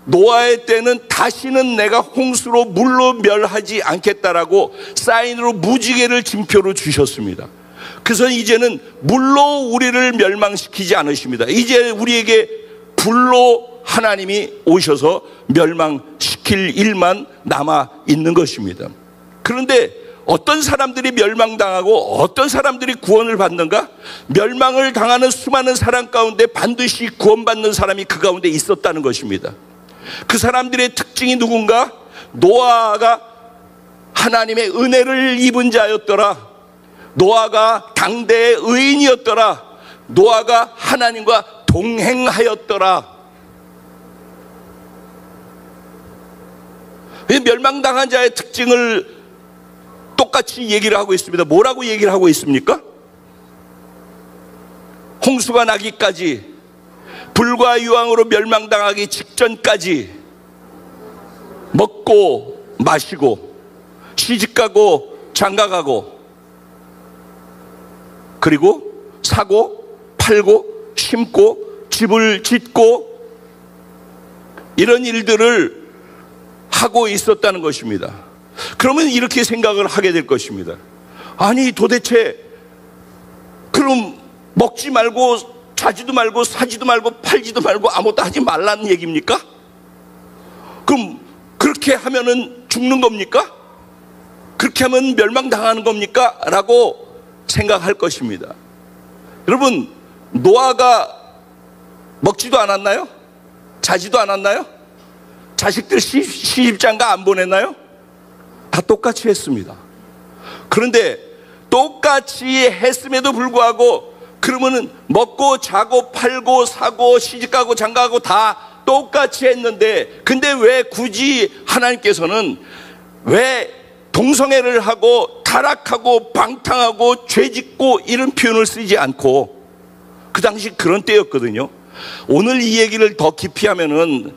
노아의 때는 다시는 내가 홍수로 물로 멸하지 않겠다라고 사인으로 무지개를 징표로 주셨습니다. 그래서 이제는 물로 우리를 멸망시키지 않으십니다. 이제 우리에게 불로 하나님이 오셔서 멸망시킬 일만 남아 있는 것입니다. 그런데 어떤 사람들이 멸망당하고 어떤 사람들이 구원을 받는가? 멸망을 당하는 수많은 사람 가운데 반드시 구원받는 사람이 그 가운데 있었다는 것입니다. 그 사람들의 특징이 누군가? 노아가 하나님의 은혜를 입은 자였더라. 노아가 당대의 의인이었더라. 노아가 하나님과 동행하였더라. 멸망당한 자의 특징을 똑같이 얘기를 하고 있습니다. 뭐라고 얘기를 하고 있습니까? 홍수가 나기까지, 불과 유황으로 멸망당하기 직전까지 먹고 마시고 시집가고 장가가고 그리고 사고 팔고 심고 집을 짓고 이런 일들을 하고 있었다는 것입니다. 그러면 이렇게 생각을 하게 될 것입니다. 아니 도대체 그럼 먹지 말고 자지도 말고 사지도 말고 팔지도 말고 아무것도 하지 말라는 얘기입니까? 그럼 그렇게 하면은 죽는 겁니까? 그렇게 하면 멸망당하는 겁니까? 라고 생각할 것입니다. 여러분, 노아가 먹지도 않았나요? 자지도 않았나요? 자식들 시집장가 안 보냈나요? 다 똑같이 했습니다. 그런데 똑같이 했음에도 불구하고 그러면은 먹고 자고 팔고 사고 시집가고 장가가고 다 똑같이 했는데 근데 왜 굳이 하나님께서는 왜 동성애를 하고 타락하고 방탕하고 죄짓고 이런 표현을 쓰지 않고 그 당시 그런 때였거든요. 오늘 이 얘기를 더 깊이 하면은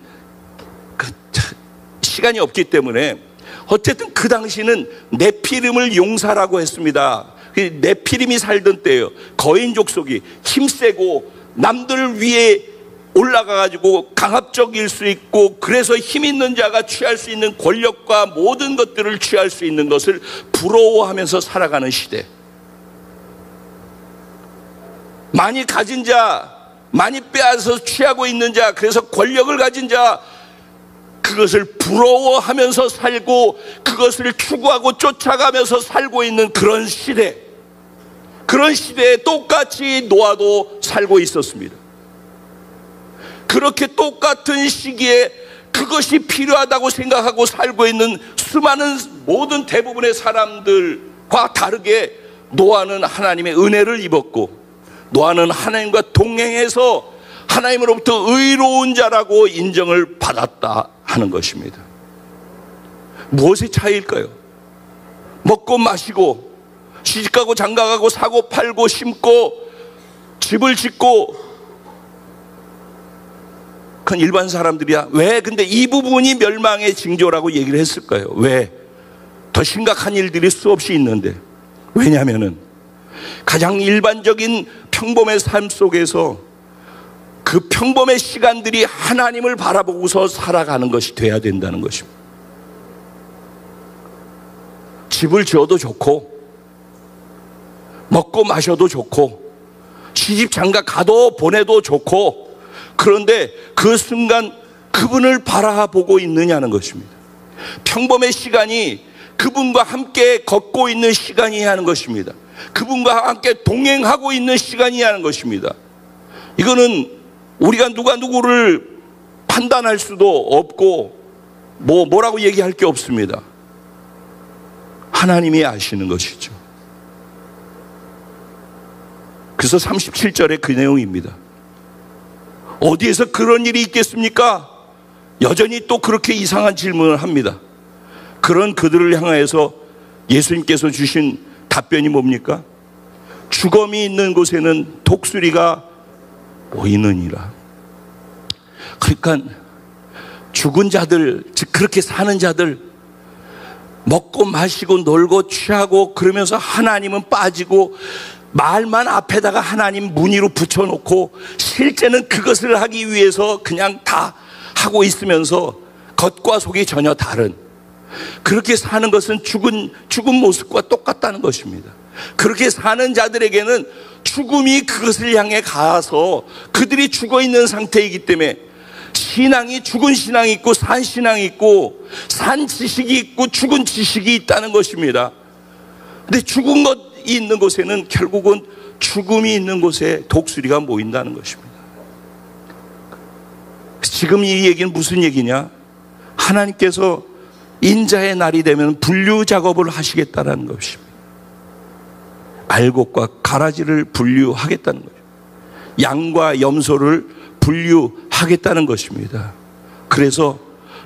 시간이 없기 때문에 어쨌든 그 당시는 네피림을 용사라고 했습니다. 네피림이 살던 때예요. 거인 족속이 힘세고 남들 위에 올라가가지고 강압적일 수 있고, 그래서 힘 있는 자가 취할 수 있는 권력과 모든 것들을 취할 수 있는 것을 부러워하면서 살아가는 시대. 많이 가진 자, 많이 빼앗아서 취하고 있는 자, 그래서 권력을 가진 자, 그것을 부러워하면서 살고 그것을 추구하고 쫓아가면서 살고 있는 그런 시대. 그런 시대에 똑같이 노아도 살고 있었습니다. 그렇게 똑같은 시기에 그것이 필요하다고 생각하고 살고 있는 수많은 모든 대부분의 사람들과 다르게 노아는 하나님의 은혜를 입었고, 노아는 하나님과 동행해서 하나님으로부터 의로운 자라고 인정을 받았다 하는 것입니다. 무엇의 차이일까요? 먹고 마시고 시집가고 장가가고 사고 팔고 심고 집을 짓고, 그건 일반 사람들이야. 왜 근데 이 부분이 멸망의 징조라고 얘기를 했을까요? 왜? 더 심각한 일들이 수없이 있는데. 왜냐하면은 가장 일반적인 평범의 삶 속에서 그 평범의 시간들이 하나님을 바라보고서 살아가는 것이 돼야 된다는 것입니다. 집을 지어도 좋고 먹고 마셔도 좋고 시집 장가 가도 보내도 좋고, 그런데 그 순간 그분을 바라보고 있느냐는 것입니다. 평범의 시간이 그분과 함께 걷고 있는 시간이야 하는 것입니다. 그분과 함께 동행하고 있는 시간이야 하는 것입니다. 이거는 우리가 누가 누구를 판단할 수도 없고 뭐라고 얘기할 게 없습니다. 하나님이 아시는 것이죠. 그래서 37절에 그 내용입니다. 어디에서 그런 일이 있겠습니까? 여전히 또 그렇게 이상한 질문을 합니다. 그런 그들을 향하여서 예수님께서 주신 답변이 뭡니까? 죽음이 있는 곳에는 독수리가 보이느니라. 그러니까 죽은 자들, 즉 그렇게 사는 자들, 먹고 마시고 놀고 취하고 그러면서 하나님은 빠지고 말만 앞에다가 하나님 무늬로 붙여놓고 실제는 그것을 하기 위해서 그냥 다 하고 있으면서 겉과 속이 전혀 다른, 그렇게 사는 것은 죽은 모습과 똑같다는 것입니다. 그렇게 사는 자들에게는 죽음이 그것을 향해 가서 그들이 죽어 있는 상태이기 때문에 신앙이 죽은 신앙이 있고 산 신앙이 있고 산 지식이 있고 죽은 지식이 있다는 것입니다. 근데 죽은 것이 있는 곳에는 결국은 죽음이 있는 곳에 독수리가 모인다는 것입니다. 지금 이 얘기는 무슨 얘기냐? 하나님께서 인자의 날이 되면 분류 작업을 하시겠다는 것입니다. 알곡과 가라지를 분류하겠다는 거예요. 양과 염소를 분류하겠다는 것입니다. 그래서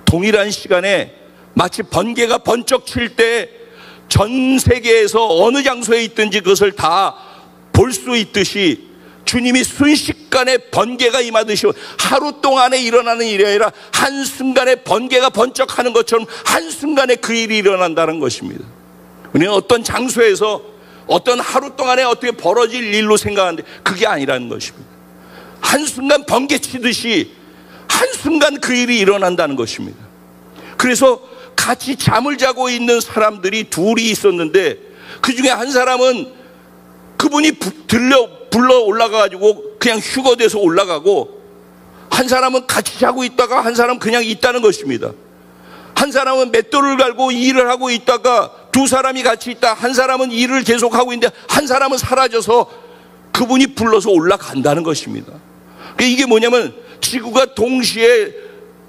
동일한 시간에 마치 번개가 번쩍 칠 때 전 세계에서 어느 장소에 있든지 그것을 다 볼 수 있듯이 주님이 순식간에 번개가 임하듯이 하루 동안에 일어나는 일이 아니라 한순간에 번개가 번쩍하는 것처럼 한순간에 그 일이 일어난다는 것입니다. 우리는 어떤 장소에서 어떤 하루 동안에 어떻게 벌어질 일로 생각하는데 그게 아니라는 것입니다. 한순간 번개 치듯이 한순간 그 일이 일어난다는 것입니다. 그래서 같이 잠을 자고 있는 사람들이 둘이 있었는데 그 중에 한 사람은 그분이 불러 올라가가지고 그냥 휴거돼서 올라가고, 한 사람은 같이 자고 있다가 한 사람은 그냥 있다는 것입니다. 한 사람은 맷돌을 갈고 일을 하고 있다가 두 사람이 같이 있다. 한 사람은 일을 계속하고 있는데 한 사람은 사라져서 그분이 불러서 올라간다는 것입니다. 이게 뭐냐면 지구가 동시에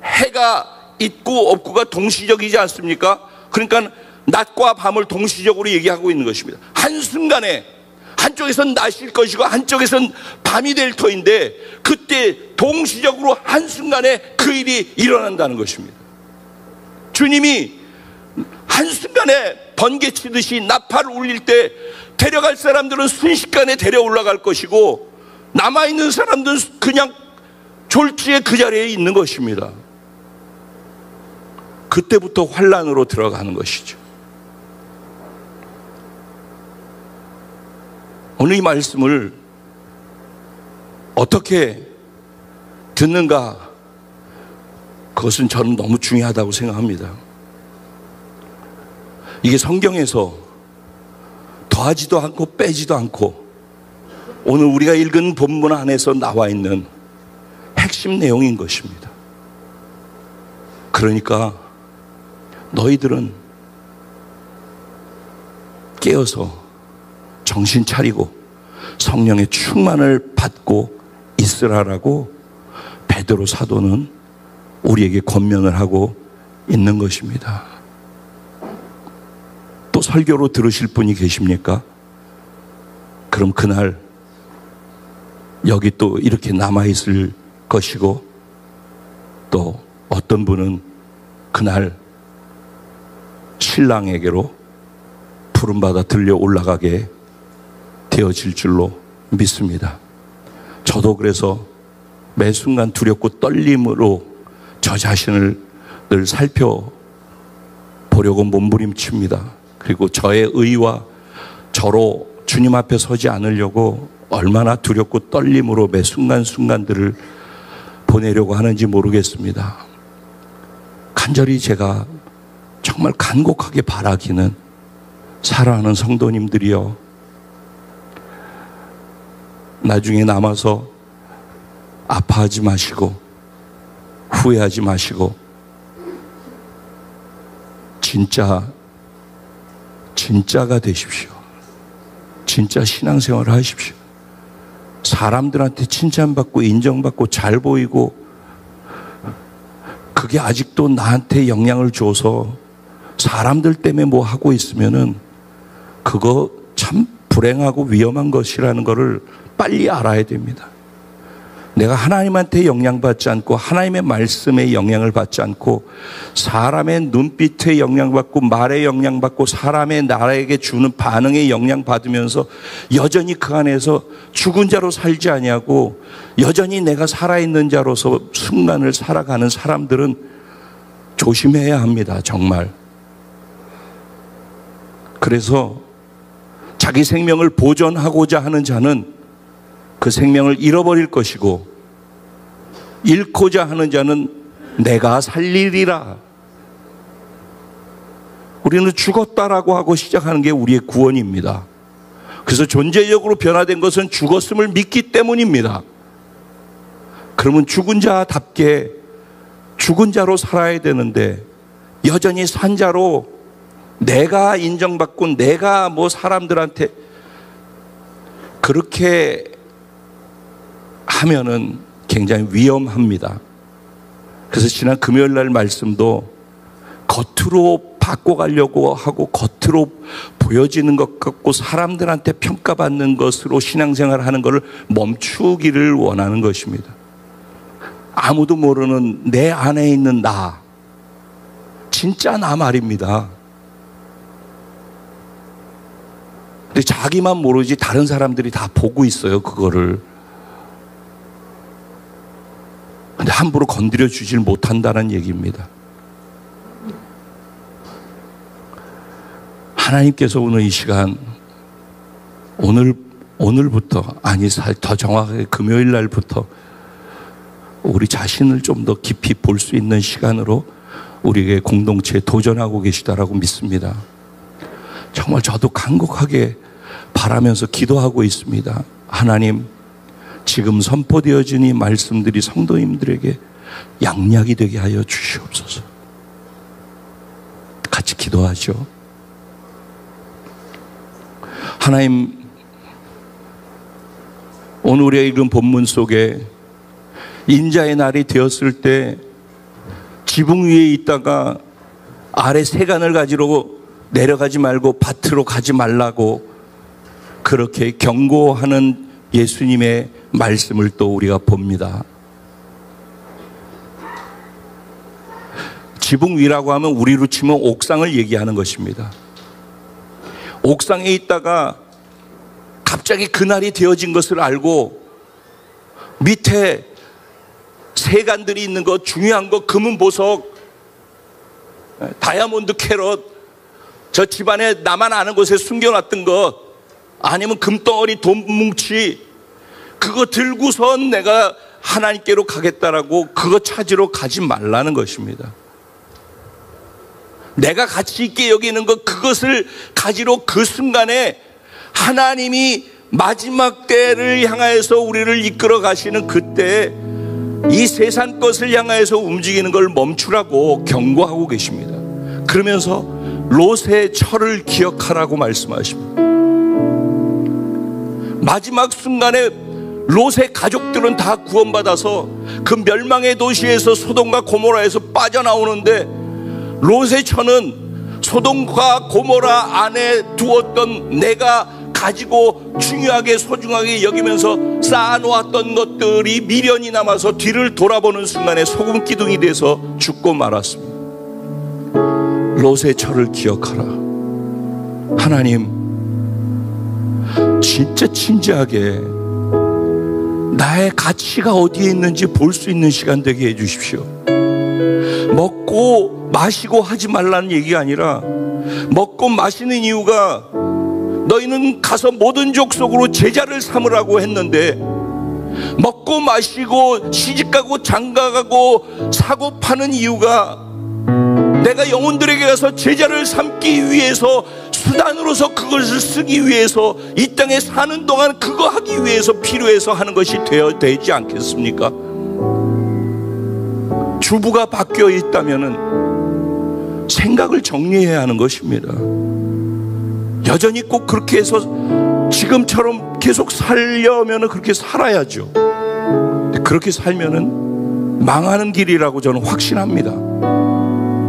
해가 있고 없고가 동시적이지 않습니까? 그러니까 낮과 밤을 동시적으로 얘기하고 있는 것입니다. 한순간에 한쪽에선 낮일 것이고 한쪽에선 밤이 될 터인데 그때 동시적으로 한순간에 그 일이 일어난다는 것입니다. 주님이 한순간에 번개치듯이 나팔을 울릴 때 데려갈 사람들은 순식간에 데려 올라갈 것이고 남아있는 사람들은 그냥 졸지에 그 자리에 있는 것입니다. 그때부터 환란으로 들어가는 것이죠. 오늘 이 말씀을 어떻게 듣는가, 그것은 저는 너무 중요하다고 생각합니다. 이게 성경에서 더하지도 않고 빼지도 않고 오늘 우리가 읽은 본문 안에서 나와 있는 핵심 내용인 것입니다. 그러니까 너희들은 깨어서 정신 차리고 성령의 충만을 받고 있으라라고 베드로 사도는 우리에게 권면을 하고 있는 것입니다. 또 설교로 들으실 분이 계십니까? 그럼 그날 여기 또 이렇게 남아있을 것이고, 또 어떤 분은 그날 신랑에게로 부름받아 들려 올라가게 되어질 줄로 믿습니다. 저도 그래서 매 순간 두렵고 떨림으로 저 자신을 늘 살펴보려고 몸부림칩니다. 그리고 저의 의와 저로 주님 앞에 서지 않으려고 얼마나 두렵고 떨림으로 매 순간순간들을 보내려고 하는지 모르겠습니다. 간절히 제가 정말 간곡하게 바라기는, 사랑하는 성도님들이여, 나중에 남아서 아파하지 마시고 후회하지 마시고 진짜가 되십시오. 진짜 신앙생활을 하십시오. 사람들한테 칭찬받고 인정받고 잘 보이고 그게 아직도 나한테 영향을 줘서 사람들 때문에 뭐 하고 있으면은 그거 참 불행하고 위험한 것이라는 것을 빨리 알아야 됩니다. 내가 하나님한테 영향받지 않고 하나님의 말씀에 영향을 받지 않고 사람의 눈빛에 영향받고 말에 영향받고 사람의 나에게 주는 반응에 영향받으면서 여전히 그 안에서 죽은 자로 살지 아니하고 여전히 내가 살아있는 자로서 순간을 살아가는 사람들은 조심해야 합니다. 정말. 그래서 자기 생명을 보존하고자 하는 자는 그 생명을 잃어버릴 것이고, 잃고자 하는 자는 내가 살리리라. 우리는 죽었다라고 하고 시작하는 게 우리의 구원입니다. 그래서 존재적으로 변화된 것은 죽었음을 믿기 때문입니다. 그러면 죽은 자답게 죽은 자로 살아야 되는데 여전히 산 자로 내가 인정받고 내가 뭐 사람들한테 그렇게 하면은 굉장히 위험합니다. 그래서 지난 금요일 날 말씀도 겉으로 바꿔가려고 하고 겉으로 보여지는 것 같고 사람들한테 평가받는 것으로 신앙생활을 하는 것을 멈추기를 원하는 것입니다. 아무도 모르는 내 안에 있는 나, 진짜 나 말입니다. 근데 자기만 모르지 다른 사람들이 다 보고 있어요, 그거를. 근데 함부로 건드려 주질 못한다는 얘기입니다. 하나님께서 오늘 이 시간, 오늘부터, 아니 더 정확하게 금요일 날부터 우리 자신을 좀 더 깊이 볼 수 있는 시간으로 우리에게 공동체에 도전하고 계시다라고 믿습니다. 정말 저도 간곡하게 바라면서 기도하고 있습니다. 하나님, 지금 선포되어진 이 말씀들이 성도님들에게 양약이 되게 하여 주시옵소서. 같이 기도하죠. 하나님, 오늘 우리가 읽은 본문 속에 인자의 날이 되었을 때 지붕 위에 있다가 아래 세간을 가지러 내려가지 말고 밭으로 가지 말라고 그렇게 경고하는 예수님의 말씀을 또 우리가 봅니다. 지붕 위라고 하면 우리로 치면 옥상을 얘기하는 것입니다. 옥상에 있다가 갑자기 그날이 되어진 것을 알고 밑에 세간들이 있는 것, 중요한 것, 금은 보석, 다이아몬드 캐럿, 저 집안에 나만 아는 곳에 숨겨놨던 것, 아니면 금덩어리 돈 뭉치 그거 들고선 내가 하나님께로 가겠다라고 그거 찾으러 가지 말라는 것입니다. 내가 가치 있게 여기는 것, 그것을 가지러 그 순간에 하나님이 마지막 때를 향하여서 우리를 이끌어 가시는 그때 이 세상 것을 향하여서 움직이는 걸 멈추라고 경고하고 계십니다. 그러면서 롯의 철을 기억하라고 말씀하십니다. 마지막 순간에 롯의 가족들은 다 구원받아서 그 멸망의 도시에서 소돔과 고모라에서 빠져나오는데 롯의 처는 소돔과 고모라 안에 두었던 내가 가지고 중요하게 소중하게 여기면서 쌓아놓았던 것들이 미련이 남아서 뒤를 돌아보는 순간에 소금 기둥이 돼서 죽고 말았습니다. 롯의 처를 기억하라. 하나님 진짜 진지하게 나의 가치가 어디에 있는지 볼 수 있는 시간 되게 해주십시오. 먹고 마시고 하지 말라는 얘기가 아니라 먹고 마시는 이유가 너희는 가서 모든 족속으로 제자를 삼으라고 했는데 먹고 마시고 시집가고 장가가고 사고 파는 이유가 내가 영혼들에게 가서 제자를 삼기 위해서 수단으로서 그것을 쓰기 위해서 이 땅에 사는 동안 그거 하기 위해서 필요해서 하는 것이 되지 않겠습니까? 주부가 바뀌어 있다면은 생각을 정리해야 하는 것입니다. 여전히 꼭 그렇게 해서 지금처럼 계속 살려면은 그렇게 살아야죠. 그렇게 살면은 망하는 길이라고 저는 확신합니다.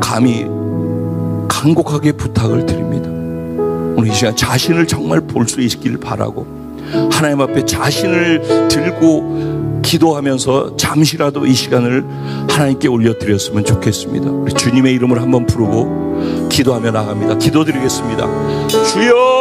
감히 간곡하게 부탁을 드립니다. 오늘 이 시간 자신을 정말 볼 수 있기를 바라고 하나님 앞에 자신을 들고 기도하면서 잠시라도 이 시간을 하나님께 올려드렸으면 좋겠습니다. 우리 주님의 이름을 한번 부르고 기도하며 나갑니다. 기도드리겠습니다. 주여